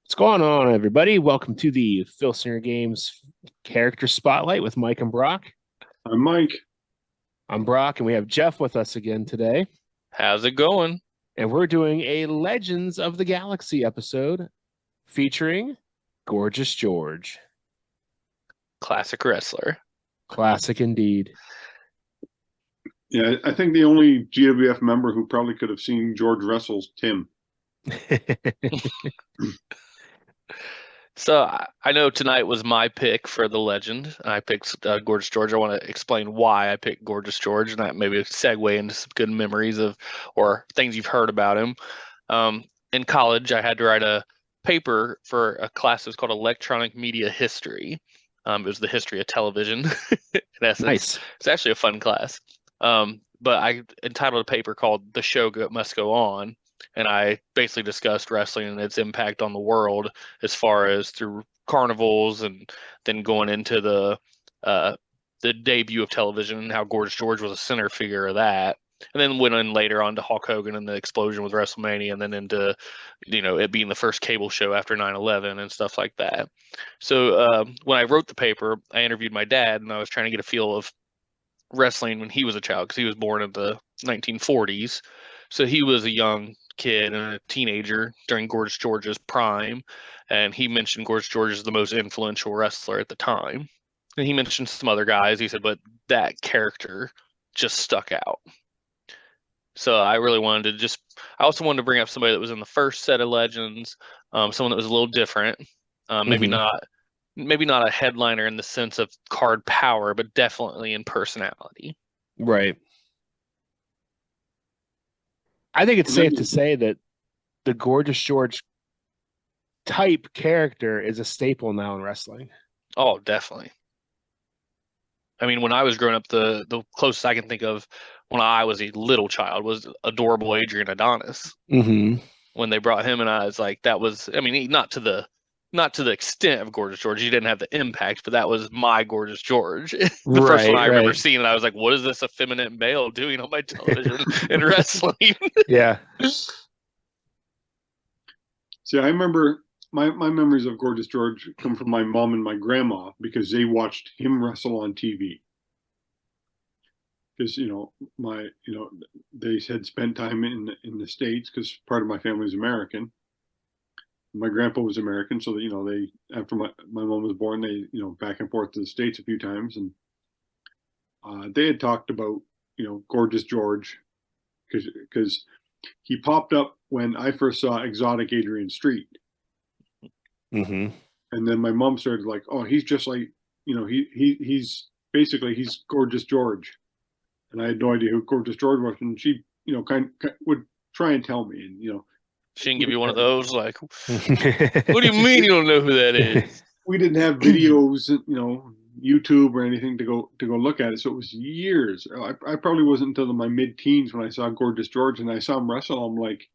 What's going on, everybody? Welcome to the Filsinger Games Character Spotlight with Mike and Broc. I'm Mike. I'm Broc, and we have Jeff with us again today. How's it going? And we're doing a Legends of the Galaxy episode featuring Gorgeous George. Classic wrestler. Classic indeed. Yeah, I think the only GWF member who probably could have seen George wrestle's Tim. So I know tonight was my pick for the legend. I picked Gorgeous George. I want to explain why I picked Gorgeous George, and that maybe segue into some good memories of or things you've heard about him. In college, I had to write a paper for a class that was called Electronic Media History. It was the history of television. In essence, Nice. It's actually a fun class. But I entitled a paper called "The Show Must Go On." And I basically discussed wrestling and its impact on the world as far as through carnivals and then going into the debut of television and how Gorgeous George was a center figure of that. And then went in later on to Hulk Hogan and the explosion with WrestleMania, and then into, it being the first cable show after 9/11 and stuff like that. So when I wrote the paper, I interviewed my dad, and I was trying to get a feel of wrestling when he was a child, because he was born in the 1940s. So he was a young kid and a teenager during Gorgeous George's prime, and he mentioned Gorgeous George as the most influential wrestler at the time. And he mentioned some other guys. He said, but that character just stuck out. So I really wanted to I also wanted to bring up somebody that was in the first set of Legends, someone that was a little different, maybe not a headliner in the sense of card power, but definitely in personality. Right. I think it's safe to say that the Gorgeous George type character is a staple now in wrestling. Oh, definitely. I mean, when I was growing up, the closest I can think of when I was a little child was adorable Adrian Adonis. Mm-hmm. When they brought him, and I was like, that was, I mean, not to the extent of Gorgeous George. He didn't have the impact, but that was my Gorgeous George. The first one I remember seeing, and I was like, what is this effeminate male doing on my television in wrestling? Yeah. See, I remember my memories of Gorgeous George come from my mom and my grandma because they watched him wrestle on TV. Because they had spent time in the States because part of my family is American. My grandpa was American, so they after my mom was born, they back and forth to the States a few times, and they had talked about Gorgeous George because he popped up when I first saw Exotic Adrian Street. Mm-hmm. And then my mom started like, oh, he's just like, he's basically he's Gorgeous George. And I had no idea who Gorgeous George was. And she, kind of would try and tell me. And, she can give you one of those, like, what do you mean you don't know who that is? We didn't have videos, YouTube or anything to go look at it. So it was years. I probably wasn't until my mid-teens when I saw Gorgeous George and I saw him wrestle. I'm like,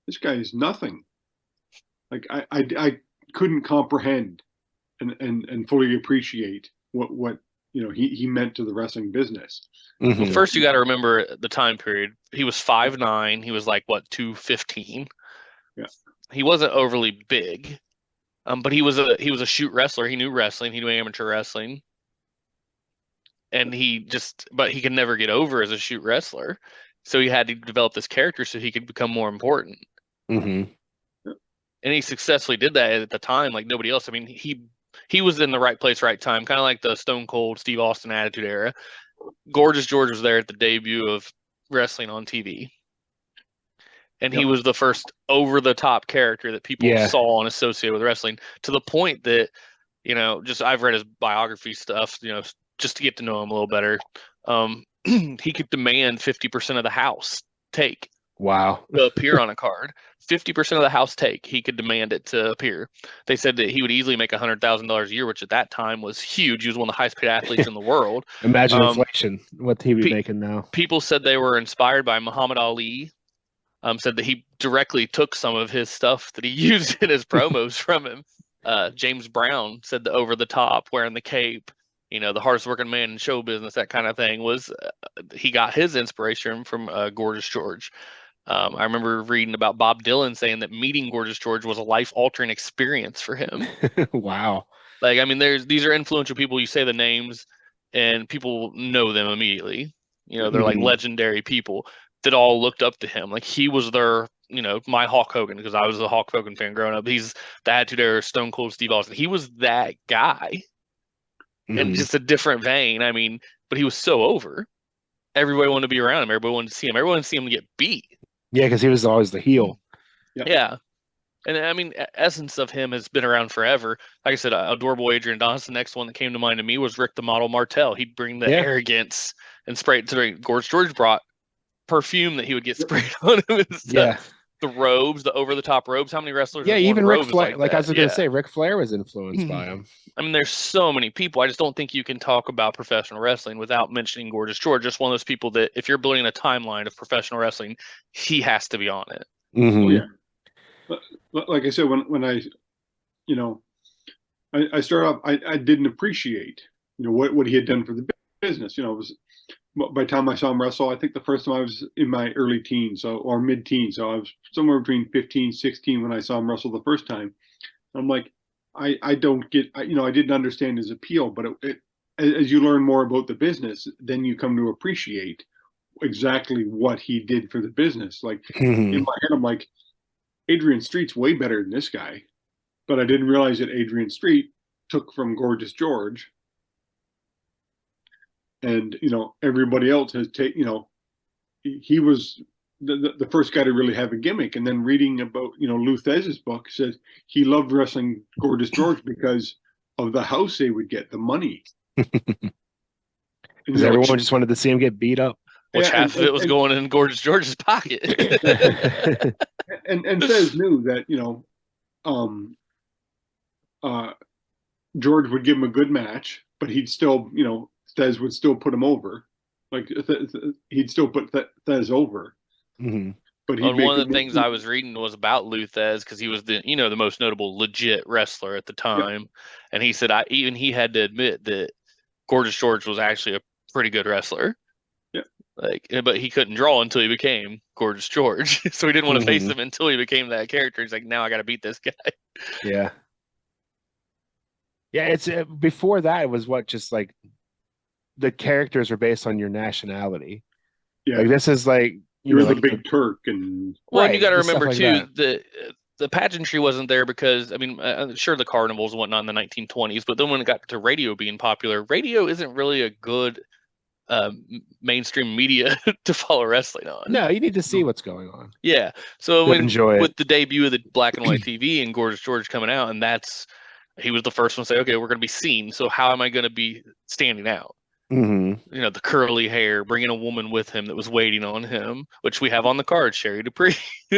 this guy is nothing. Like I couldn't comprehend and fully appreciate what he meant to the wrestling business. Mm-hmm. Well, first you got to remember the time period. He was 5'9". He was like, what, 215? Yeah. He wasn't overly big, but he was a shoot wrestler. He knew wrestling. He knew amateur wrestling, and but he could never get over as a shoot wrestler. So he had to develop this character so he could become more important. Mm-hmm. And he successfully did that at the time, like nobody else. I mean, he was in the right place, right time, kind of like the Stone Cold Steve Austin Attitude Era. Gorgeous George was there at the debut of wrestling on TV. And he was the first over-the-top character that people saw and associated with wrestling, to the point that, I've read his biography stuff, just to get to know him a little better. He could demand 50% of the house take. Wow. To appear on a card. 50% of the house take, he could demand it to appear. They said that he would easily make $100,000 a year, which at that time was huge. He was one of the highest paid athletes in the world. Imagine inflation, what he would be making now. People said they were inspired by Muhammad Ali. Said that he directly took some of his stuff that he used in his promos from him. James Brown said the over the top, wearing the cape, the hardest working man in show business, that kind of thing, was he got his inspiration from Gorgeous George. I remember reading about Bob Dylan saying that meeting Gorgeous George was a life-altering experience for him. Wow. Like, I mean, these are influential people. You say the names, and people know them immediately. You know, they're like Mhm. legendary people that all looked up to him. Like he was their, you know, my Hulk Hogan because I was a Hulk Hogan fan growing up. He's the Attitude Era, Stone Cold Steve Austin. He was that guy in Mhm. just a different vein. I mean, but he was so over. Everybody wanted to be around him. Everybody wanted to see him. Everyone wanted to see him get beat. Yeah, because he was always the heel. Yeah. Yeah. And I mean, essence of him has been around forever. Like I said, adorable Adrian Adonis. The next one that came to mind to me was Rick the Model Martel. He'd bring the Yeah. arrogance and spray it to the Gorge George brought perfume that he would get sprayed on him and stuff. Yeah. The robes, the over the top robes. How many wrestlers Yeah, have worn even Ric robes Flair, like I that? was gonna say, Ric Flair was influenced by him. I mean, there's so many people. I just don't think you can talk about professional wrestling without mentioning Gorgeous George. Just one of those people that if you're building a timeline of professional wrestling, he has to be on it. Oh Mhm. yeah. Like I said, when I, you know, I started off, I didn't appreciate, you know, what he had done for the business. You know, it was by the time I saw him wrestle, I think the first time I was in my early teens, or mid-teens. So I was somewhere between 15, 16 when I saw him wrestle the first time. I'm like, I don't get, you know, I didn't understand his appeal, but as you learn more about the business, then you come to appreciate exactly what he did for the business. Like in Mhm. my head, I'm like, Adrian Street's way better than this guy, but I didn't realize that Adrian Street took from Gorgeous George, and you know everybody else has taken. You know, he was the first guy to really have a gimmick. And then reading about, you know, Lou Thesz's book says he loved wrestling Gorgeous George because of the house they would get, the money. And, Because you know, everyone just wanted to see him get beat up. Which yeah, half of it was going in Gorgeous George's pocket. and Thesz knew that, you know, um, uh, George would give him a good match, but he'd still, you know, Thesz would still put him over. Like he'd still put Thesz over, Mhm. but he'd And make one of him. the things I was reading was about Lou Thez because he was the, you know, the most notable legit wrestler at the Yeah, time, and he said even he had to admit that Gorgeous George was actually a pretty good wrestler. yeah. Like, but he couldn't draw until he became Gorgeous George, so he didn't want to face Mhm. him until he became that character. He's like, now I got to beat this guy. Yeah. Yeah, it's before that it was what just like the characters were based on your nationality. Yeah. Like this is like, He you know, was the like big Turk, and Well, and you right, got to just stuff remember like too that. the pageantry wasn't there because I mean, sure the carnivals and whatnot in the 1920s, but then when it got to radio being popular, radio isn't really a good mainstream media to follow wrestling on. No, you need to see what's going on Yeah. So to when enjoy it. with the debut of the black and white TV and Gorgeous George coming out, and that's he was the first one to say, okay, we're going to be seen. So how am I going to be standing out? Mhm. You know, the curly hair, bringing a woman with him that was waiting on him, which we have on the card, Sherry Dupree.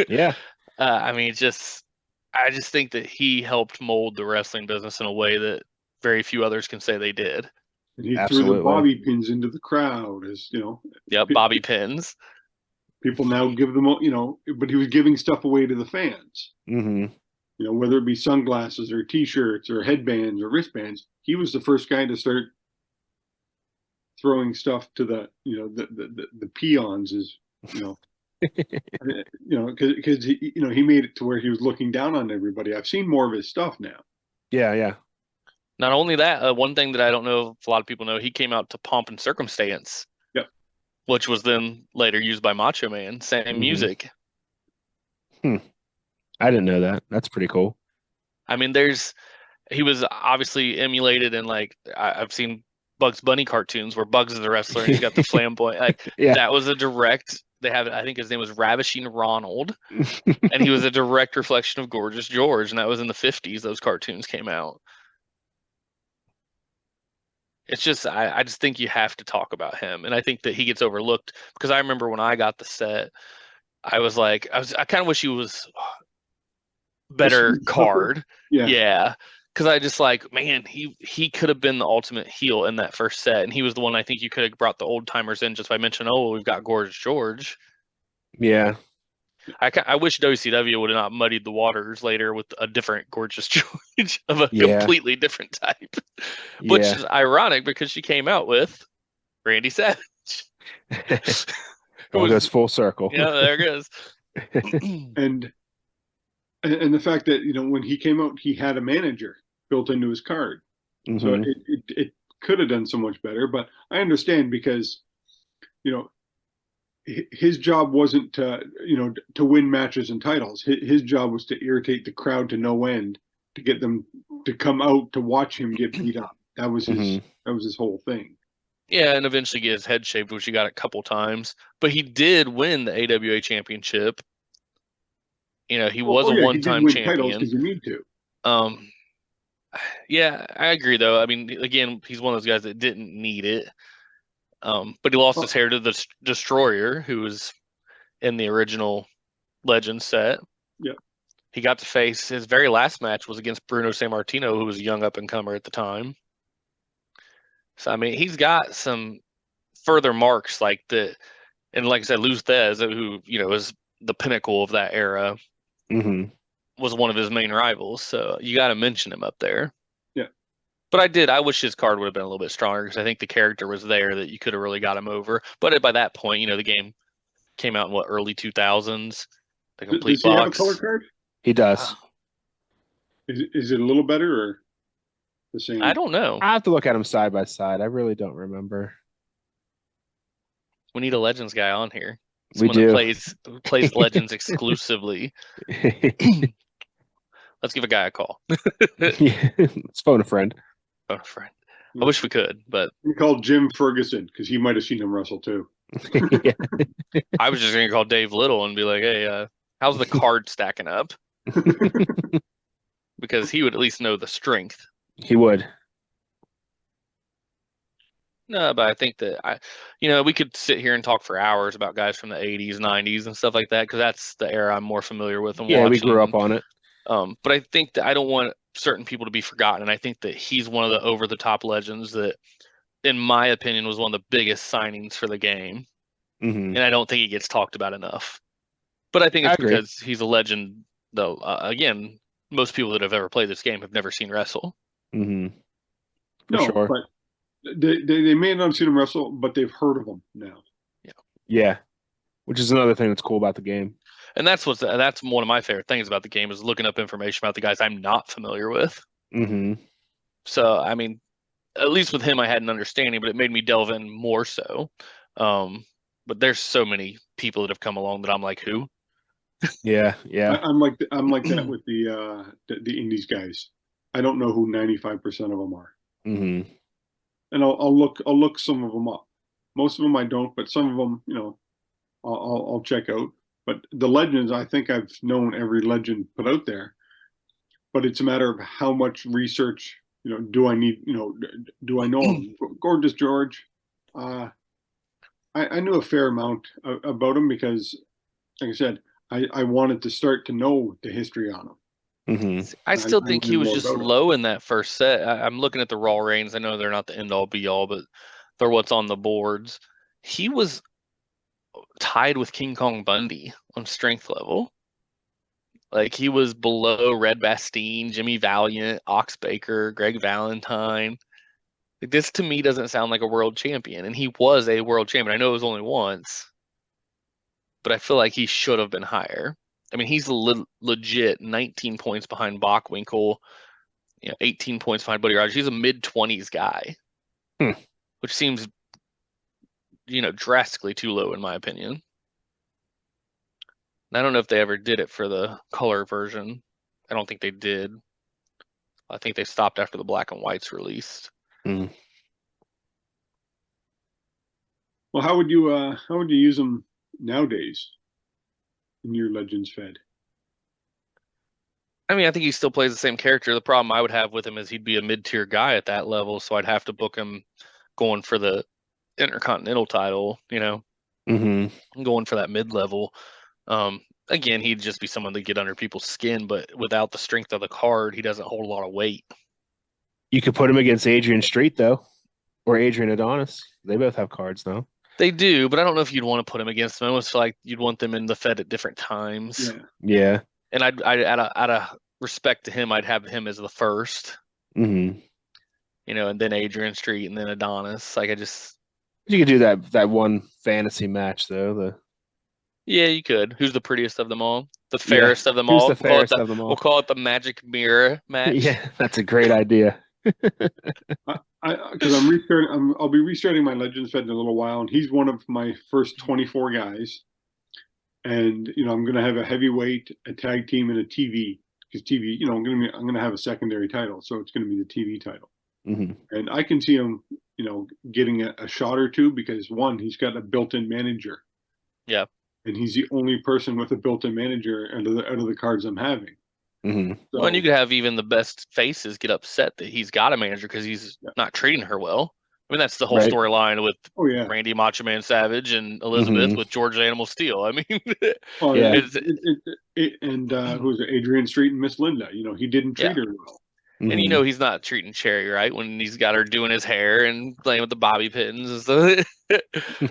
Yeah. I mean, I just think that he helped mold the wrestling business in a way that very few others can say they did. he threw the Absolutely. bobby pins into the crowd, as you know. Yep, Bobby Pins. People now give them, you know, but he was giving stuff away to the fans. Mhm. You know, whether it be sunglasses or T-shirts or headbands or wristbands, he was the first guy to start throwing stuff to the, you know, the peons, is, you know, you know, because he, you know, he made it to where he was looking down on everybody. I've seen more of his stuff now. Yeah, yeah. Not only that, one thing that I don't know if a lot of people know, he came out to Pomp and Circumstance, Yep. which was then later used by Macho Man. Same Mhm. music. I didn't know that. That's pretty cool. I mean, he was obviously emulated in like I've seen Bugs Bunny cartoons where Bugs is the wrestler and he's got the flamboyant. Like Yeah. that was a direct. They have I think his name was Ravishing Ronald, and he was a direct reflection of Gorgeous George, and that was in the 50s. Those cartoons came out. It's just I just think you have to talk about him, and I think that he gets overlooked because I remember when I got the set, I was like I kind of wish he was better card. Yeah. Yeah. Because I just like, man, he could have been the ultimate heel in that first set, and he was the one I think you could have brought the old timers in just by mentioning, oh, we've got Gorgeous George. Yeah. I wish WCW would have not muddied the waters later with a different Gorgeous George of a Yeah. completely different type, Yeah. which is ironic because she came out with Randy Savage. All goes full circle. Yeah, there it goes. and the fact that when he came out, he had a manager built into his card, so Hmm. it could have done so much better. But I understand because you know his job wasn't to win matches and titles. His job was to irritate the crowd to no end, to get them to come out to watch him get beat up. That was Hmm. his whole thing. Yeah, and eventually get his head shaved, which he got a couple times. But he did win the AWA championship. He was a Yeah, he did one-time win titles champion. because you need to. Um, yeah, I agree though. I mean, again, he's one of those guys that didn't need it. But he lost his Well, hair to the Destroyer, who was in the original Legend set. yeah, He got to face his very last match was against Bruno Sammartino, who was a young up and comer at the time. So I mean, he's got some further marks like the, and like I said, Luz Thez, who is the pinnacle of that era, Hmm. was one of his main rivals. So you got to mention him up there. yeah. But I wish his card would have been a little bit stronger because I think the character was there that you could have really got him over. But by that point, the game came out in early 2000s, the complete Does he have a color box. card? He does. Is it a little better or the I same? don't know. I have to look at them side by side. I really don't remember. We need a Legends guy on here. We Someone that do. plays Legends exclusively. Let's give a guy a call. Yeah. Let's phone a friend. Oh, friend. I wish we could, but We called Jim Ferguson because he might have seen him wrestle too. Yeah. I was just gonna call Dave Little and be like, "Hey, how's the card stacking up?" Because he would at least know the strength. He would. No, but I think that we could sit here and talk for hours about guys from the 80s, 90s, and stuff like that because that's the era I'm more familiar with and Yeah, we grew watching. up on it. But I think that I don't want certain people to be forgotten, and I think that he's one of the over-the-top legends that, in my opinion, was one of the biggest signings for the game, Hmm. and I don't think he gets talked about enough. But I think I it's agree. because he's a legend, though. Again, most people that have ever played this game have never seen wrestle. Hmm. For No, sure. but they may not have seen him wrestle, but they've heard of him now. Yeah. Which is another thing that's cool about the game. And that's one of my favorite things about the game is looking up information about the guys I'm not familiar with. Hmm. So, I mean, at least with him, I had an understanding, but it made me delve in more so. But there's so many people that have come along that I'm like, who? Yeah. Yeah. I'm like that with the indies guys. I don't know who 95% of them are, Hmm. and I'll look some of them up. Most of them I don't, but some of them, I'll check out. But the legends, I think I've known every legend put out there. But it's a matter of how much research, do I need, do I know him? Gorgeous George, I knew a fair amount about him because, like I said, I wanted to start to know the history on him. Hmm. I still I think he wanted was more just about him. low in that first set. I'm looking at the raw reigns. I know they're not the end all be all, but they're what's on the boards. He was tied with King Kong Bundy on strength level. Like he was below Red Bastien, Jimmy Valiant, Ox Baker, Greg Valentine. Like, this to me doesn't sound like a world champion, and he was a world champion. I know it was only once, but I feel like he should have been higher. I mean, he's legit 19 points behind Bockwinkel, 18 points behind Buddy Rogers. He's a mid-20s guy, Hmm. which seems, drastically too low in my opinion. And I don't know if they ever did it for the color version. I don't think they did. I think they stopped after the black and whites released. Mm. Well, how would you use them nowadays in your Legends Fed? I mean, I think he still plays the same character. The problem I would have with him is he'd be a mid-tier guy at that level, so I'd have to book him going for the Intercontinental title, Hmm. going for that mid-level. Again, he'd just be someone to get under people's skin, but without the strength of the card, he doesn't hold a lot of weight. You could put him against Adrian Street though, or Adrian Adonis. They both have cards now. They do, but I don't know if you'd want to put him against them. I almost feel like you'd want them in the Fed at different times. Yeah. Yeah. And I'd out of respect to him, I'd have him as the first. Hmm. And then Adrian Street and then Adonis. Like You could do that one fantasy match though. Yeah, you could. Who's the prettiest of them all? The Yeah. fairest of them Who's all. the fairest of them We'll all? call it the magic mirror match. Yeah, that's a great idea. Because I'll be restarting my Legends Fed in a little while, and he's one of my first 24 guys. And I'm going to have a heavyweight, a tag team, and a TV. Because TV, I'm going to have a secondary title, so it's going to be the TV title. Hmm. And I can see him, getting a shot or two because one, he's got a built-in manager. Yeah. And he's the only person with a built-in manager out of the cards I'm having. Hmm. So, Well, and you could have even the best faces get upset that he's got a manager because he's not treating her well. I mean, that's the whole Right. storyline with oh yeah, Randy Macho Man Savage and Elizabeth Mhm. with George Animal Steel. I mean, oh Yeah. yeah. And who's it? Adrian Street and Miss Linda? He didn't treat her well. and Mhm. he's not treating Cherry right when he's got her doing his hair and playing with the bobby pins and stuff.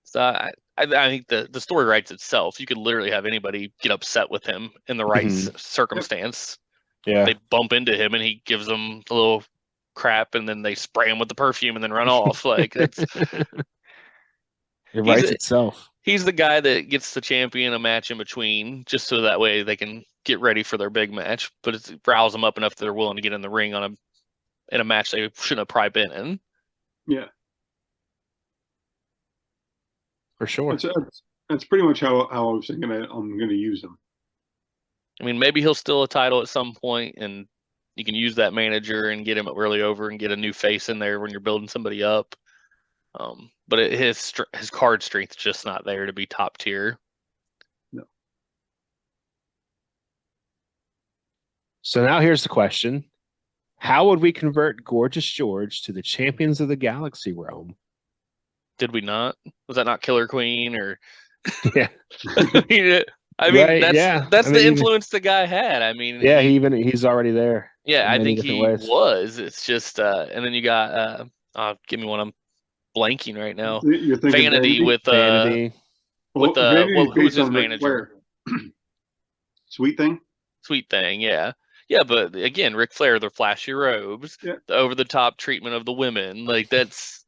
So I think the story writes itself. You could literally have anybody get upset with him in the right Mhm. circumstance. Yeah. They bump into him and he gives them a little crap, and then they spray him with the perfume and then run off. Like It he's writes itself. he's the guy that gets the champion a match in between, just so that way they can get ready for their big match. But it riles them up enough that they're willing to get in the ring in a match they shouldn't have probably been in. Yeah, For sure. that's pretty much how I was thinking I'm going to use him. I mean, maybe he'll steal a title at some point, and you can use that manager and get him really over and get a new face in there when you're building somebody up. But his card strength's just not there to be top tier. No. So now here's the question. How would we convert Gorgeous George to the Champions of the Galaxy realm? Did we not? Was that not Killer Queen or? Yeah. I mean, Right, yeah. that's I the mean, influence the guy had. I mean, Yeah, he's already there. yeah, in I many think different he ways. was. It's just, and then you got, give me one. I'm blanking right now. You're thinking Vanity with Vanity. Vanity's who was based his on Ric manager? Flair. Sweet Thing. Sweet Thing, yeah. Yeah, but again, Ric Flair, the flashy robes, Yeah. the over the top treatment of the women, like that's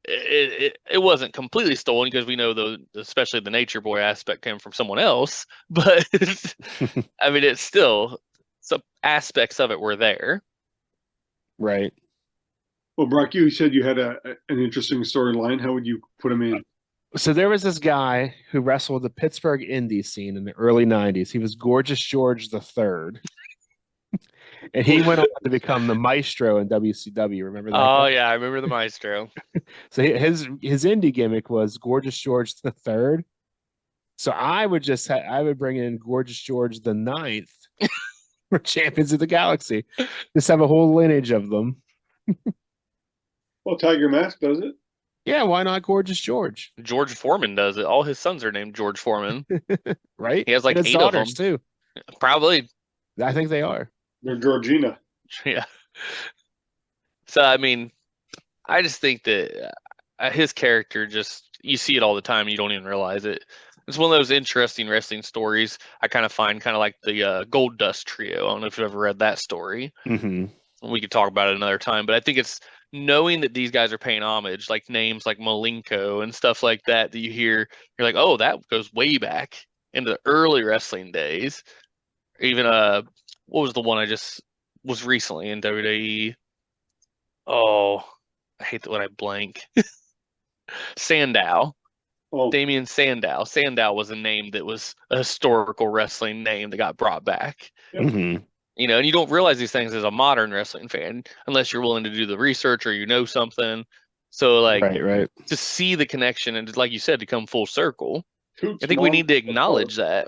it wasn't completely stolen because we know especially the Nature Boy aspect came from someone else, but I mean it's still some aspects of it were there. Right. Well, Brock, you said you had an interesting storyline. How would you put him in? So there was this guy who wrestled the Pittsburgh indie scene in the early 90s. He was Gorgeous George III. And he went on to become the maestro in WCW. Remember that? Oh guy? yeah, I remember the Maestro. So his indie gimmick was Gorgeous George III. So I would bring in Gorgeous George the Ninth for Champions of the Galaxy. Just have a whole lineage of them. Well, Tiger Mask does it. Yeah, why not Gorgeous George? George Foreman does it. All his sons are named George Foreman. Right? He has like and his 8 of them. daughters too. Probably. I think they are. They're Georgina. Yeah. So I mean, I just think that his character you see it all the time. You don't even realize it. It's one of those interesting wrestling stories. I kind of find like the Gold Dust Trio. I don't know if you've ever read that story. Mm-hmm. We could talk about it another time, but I think it's knowing that these guys are paying homage, like names like Malenko and stuff like that you hear. You're like, oh, that goes way back into the early wrestling days. Even what was the one I just was recently in WWE? Oh, I hate that when I blank. Sandow. Oh, Damian Sandow. Sandow was a name that was a historical wrestling name that got brought back. Yep. Mm-hmm. And you don't realize these things as a modern wrestling fan unless you're willing to do the research or something. So, Right. to see the connection and, like you said, to come full circle, Toots I think we Mom. need to acknowledge that.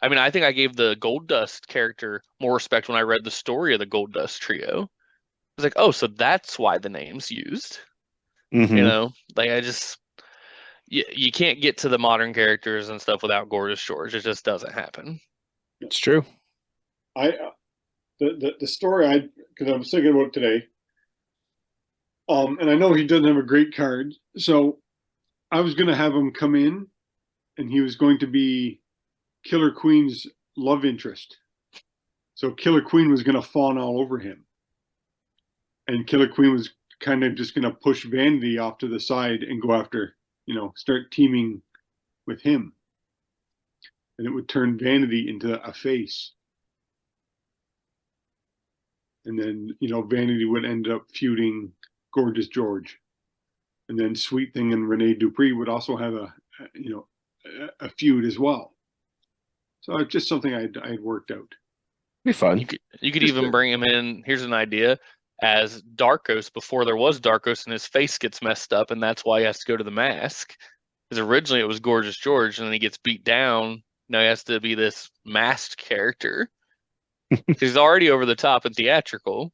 I mean, I think I gave the Gold Dust character more respect when I read the story of the Gold Dust Trio. I was like, oh, so that's why the name's used. Mm-hmm. I just you can't get to the modern characters and stuff without Gorgeous George. It just doesn't happen. It's true. The story because I was thinking about it today. And I know he doesn't have a great card, so I was going to have him come in, and he was going to be Killer Queen's love interest. So Killer Queen was going to fawn all over him, and Killer Queen was kind of just going to push Vanity off to the side and go after, start teaming with him, and it would turn Vanity into a face. And then, Vanity would end up feuding Gorgeous George. And then Sweet Thing and Rene Dupree would also have a feud as well. So it's just something I had worked out. Be fun. You could even bring him in. Here's an idea as Darkos before there was Darkos, and his face gets messed up, and that's why he has to go to the mask. Because originally it was Gorgeous George, and then he gets beat down. Now he has to be this masked character. He's already over the top and theatrical.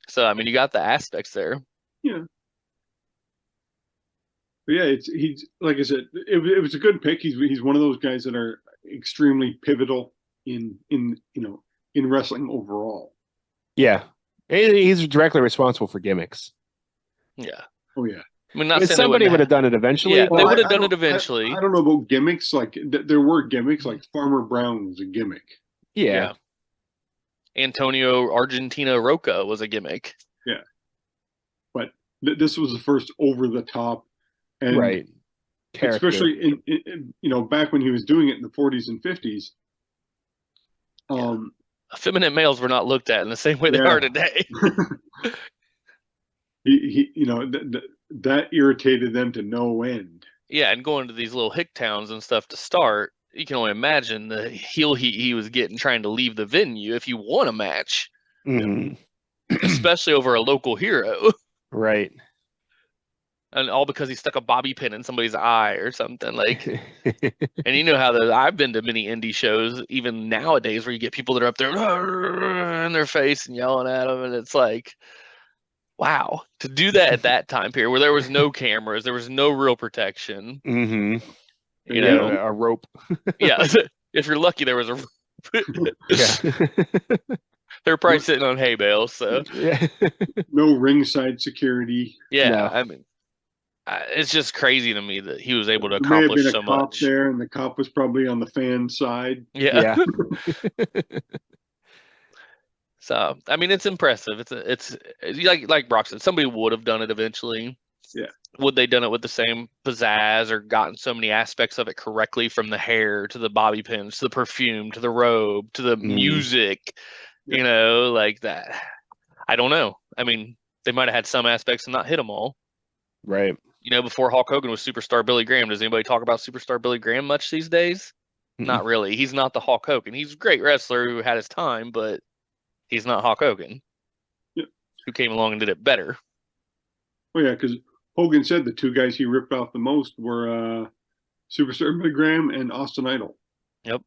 So I mean, you got the aspects there. Yeah. But yeah, he's like I said, it was a good pick. He's one of those guys that are extremely pivotal in wrestling overall. Yeah, he's directly responsible for gimmicks. Yeah. Oh yeah. I mean, not saying somebody would have done it eventually. Yeah, they would have done it eventually. I don't know about gimmicks. Like there were gimmicks. Like Farmer Brown was a gimmick. Yeah. Antonio Argentina Roca was a gimmick. Yeah. But this was the first over the top, and right. Character. Especially in back when he was doing it in the 40s and 50s. Effeminate males were not looked at in the same way they are today. That irritated them to no end. Yeah, and going to these little hick towns and stuff to start, you can only imagine the heel heat he was getting trying to leave the venue if you won a match. Mm-hmm. Especially over a local hero. Right. And all because he stuck a bobby pin in somebody's eye or something. Like, and you know how I've been to many indie shows, even nowadays, where you get people that are up there in their face and yelling at them, and it's like, wow, to do that at that time period where there was no cameras, there was no real protection. Mm-hmm. You know, a rope. Yeah, if you're lucky, there was a rope. Yeah. They're probably sitting on hay bales, so no ringside security. Yeah, no. I mean, it's just crazy to me that he was able to There may have accomplish been so a cop much. there, and the cop was probably on the fan side. Yeah. So I mean, it's impressive. It's like Broc said, somebody would have done it eventually. Yeah. Would they done it with the same pizzazz or gotten so many aspects of it correctly, from the hair to the bobby pins to the perfume to the robe to the music? You know, like that. I don't know. I mean, they might have had some aspects and not hit them all. Right. You know, before Hulk Hogan was Superstar Billy Graham, does anybody talk about Superstar Billy Graham much these days? Not really. He's not the Hulk Hogan. He's a great wrestler who had his time, but he's not Hulk Hogan, who came along and did it better. Oh, yeah, because Hogan said the two guys he ripped off the most were Superstar Billy Graham and Austin Idol. Yep.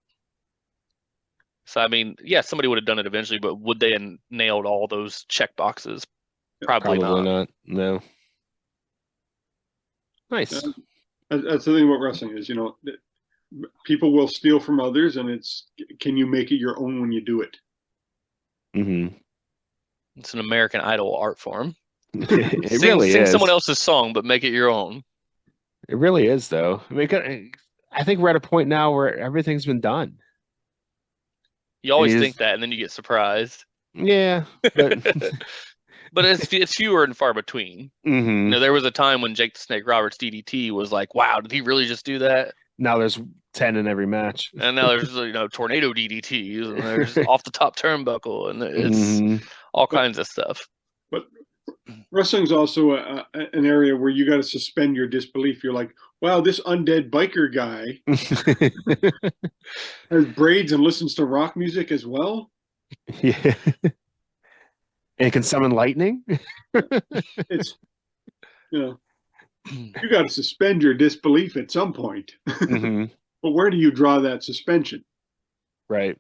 So, I mean, yeah, somebody would have done it eventually, but would they have nailed all those check boxes? Probably not. No. Nice. That's the thing about wrestling is, people will steal from others, and it's, can you make it your own when you do it? Mm-hmm. It's an American Idol art form. It really is. Sing someone else's song, but make it your own. It really is, though. I mean, I think we're at a point now where everything's been done. You always think that, and then you get surprised. Yeah, but but it's fewer and far between. Mm-hmm. There was a time when Jake the Snake Roberts DDT was like, wow, did he really just do that? Now there's 10 in every match, and now there's tornado DDTs, and there's off the top turnbuckle, and it's all kinds of stuff. But wrestling's also an area where you got to suspend your disbelief. You're like, wow, this undead biker guy has braids and listens to rock music as well. Yeah. And can summon lightning. It's, you got to suspend your disbelief at some point. Mm-hmm. But where do you draw that suspension? Right.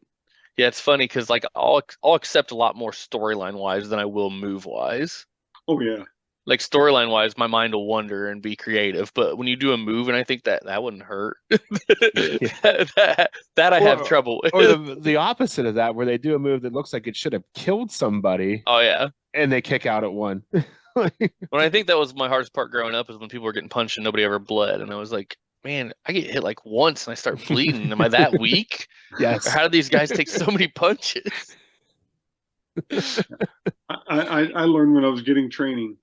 Yeah, it's funny because like I'll accept a lot more storyline wise than I will move wise. Oh yeah. Like storyline wise, my mind will wander and be creative. But when you do a move, and I think that wouldn't hurt. that I have trouble with. Or the opposite of that, where they do a move that looks like it should have killed somebody. Oh yeah. And they kick out at one. When I think that was my hardest part growing up is when people were getting punched and nobody ever bled, and I was like, man, I get hit like once and I start bleeding. Am I that weak? Yes. Or how do these guys take so many punches? I learned when I was getting training.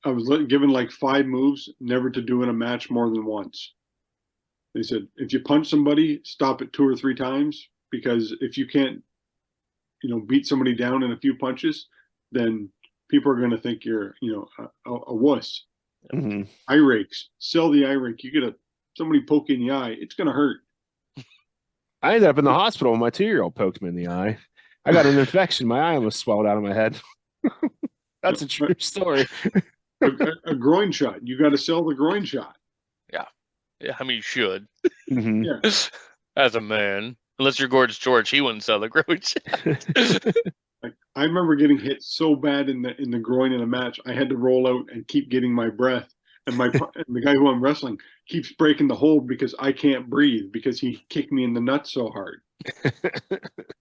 I was given like 5 moves, never to do in a match more than once. They said, if you punch somebody, stop it 2 or 3 times, because if you can't, beat somebody down in a few punches, then people are going to think you're, a wuss. Mm-hmm. Eye rakes, sell the eye rake. You get somebody poke you in the eye, it's going to hurt. I ended up in the hospital when my 2-year-old poked me in the eye. I got an infection. My eye almost swelled out of my head. That's a true story. a groin shot. You got to sell the groin shot. Yeah, I mean, you should. Mm-hmm. Yeah. As a man. Unless you're Gorgeous George, he wouldn't sell the groin shot. I remember getting hit so bad in the groin in a match, I had to roll out and keep getting my breath. And and the guy who I'm wrestling keeps breaking the hold because I can't breathe because he kicked me in the nuts so hard.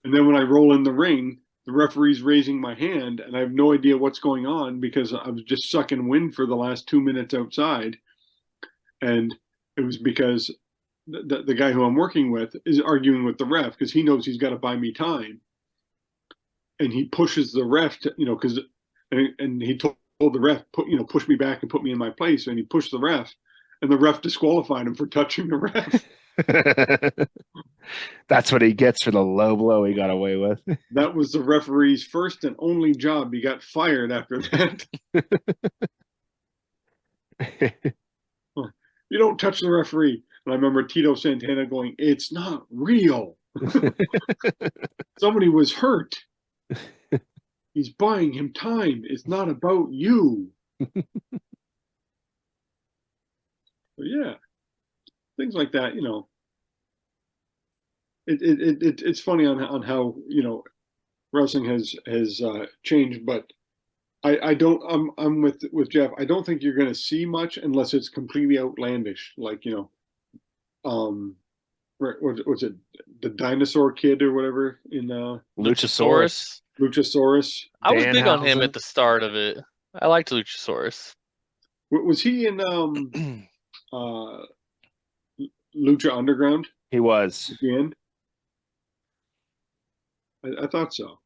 And then when I roll in the ring, the referee's raising my hand, and I have no idea what's going on because I was just sucking wind for the last 2 minutes outside. And it was because the guy who I'm working with is arguing with the ref because he knows he's got to buy me time. And he pushes the ref to, because, and he told the ref, push me back and put me in my place. And he pushed the ref, and the ref disqualified him for touching the ref. That's what he gets for the low blow he got away with. That was the referee's first and only job. He got fired after that. You don't touch the referee. And I remember Tito Santana going, "It's not real. Somebody was hurt. He's buying him time. It's not about you." But yeah, things like that. It's funny on how wrestling has changed. But I'm with Jeff. I don't think you're going to see much unless it's completely outlandish, like what's it, the dinosaur kid or whatever in Luchasaurus. I was big on him Danhausen. at the start of it. I liked Luchasaurus. Was he in Lucha Underground He was. at the end? I thought so.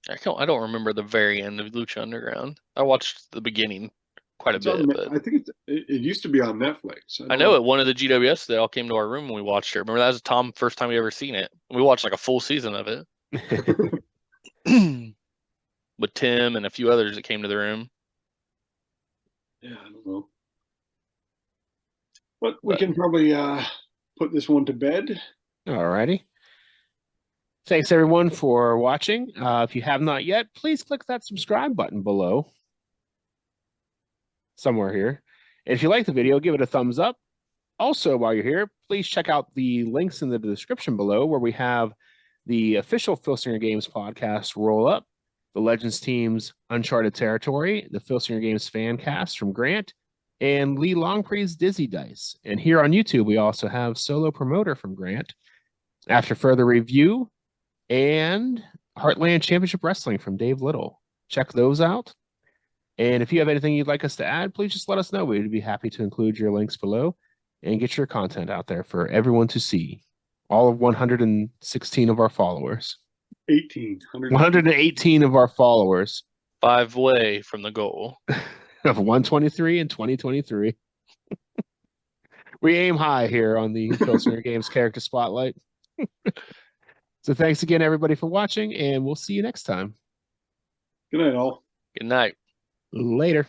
I don't remember the very end of Lucha Underground. I watched the beginning quite a It's bit. on, But I think it used to be on Netflix. I know at one of the GWS they all came to our room when we watched it. Remember that was Tom first time we ever seen it. We watched like a full season of it with Tim and a few others that came to the room. Yeah, I don't know. But we can probably put this one to bed. All righty. Thanks, everyone, for watching. If you have not yet, please click that subscribe button below. Somewhere here. And if you like the video, give it a thumbs up. Also, while you're here, please check out the links in the description below where we have the official Filsinger Games podcast roll up, the Legends team's Uncharted Territory, the Filsinger Games fan cast from Grant, and Lee Longpre's Dizzy Dice. And here on YouTube, we also have Solo Promoter from Grant, After Further Review, and Heartland Championship Wrestling from Dave Little. Check those out. And if you have anything you'd like us to add, please just let us know. We'd be happy to include your links below and get your content out there for everyone to see. All of 116 of our followers. 118 of our followers. 5 away from the goal. Of 123 in 2023. We aim high here on the Filsinger Games Character Spotlight. So thanks again, everybody, for watching, and we'll see you next time. Good night, all. Good night. Later.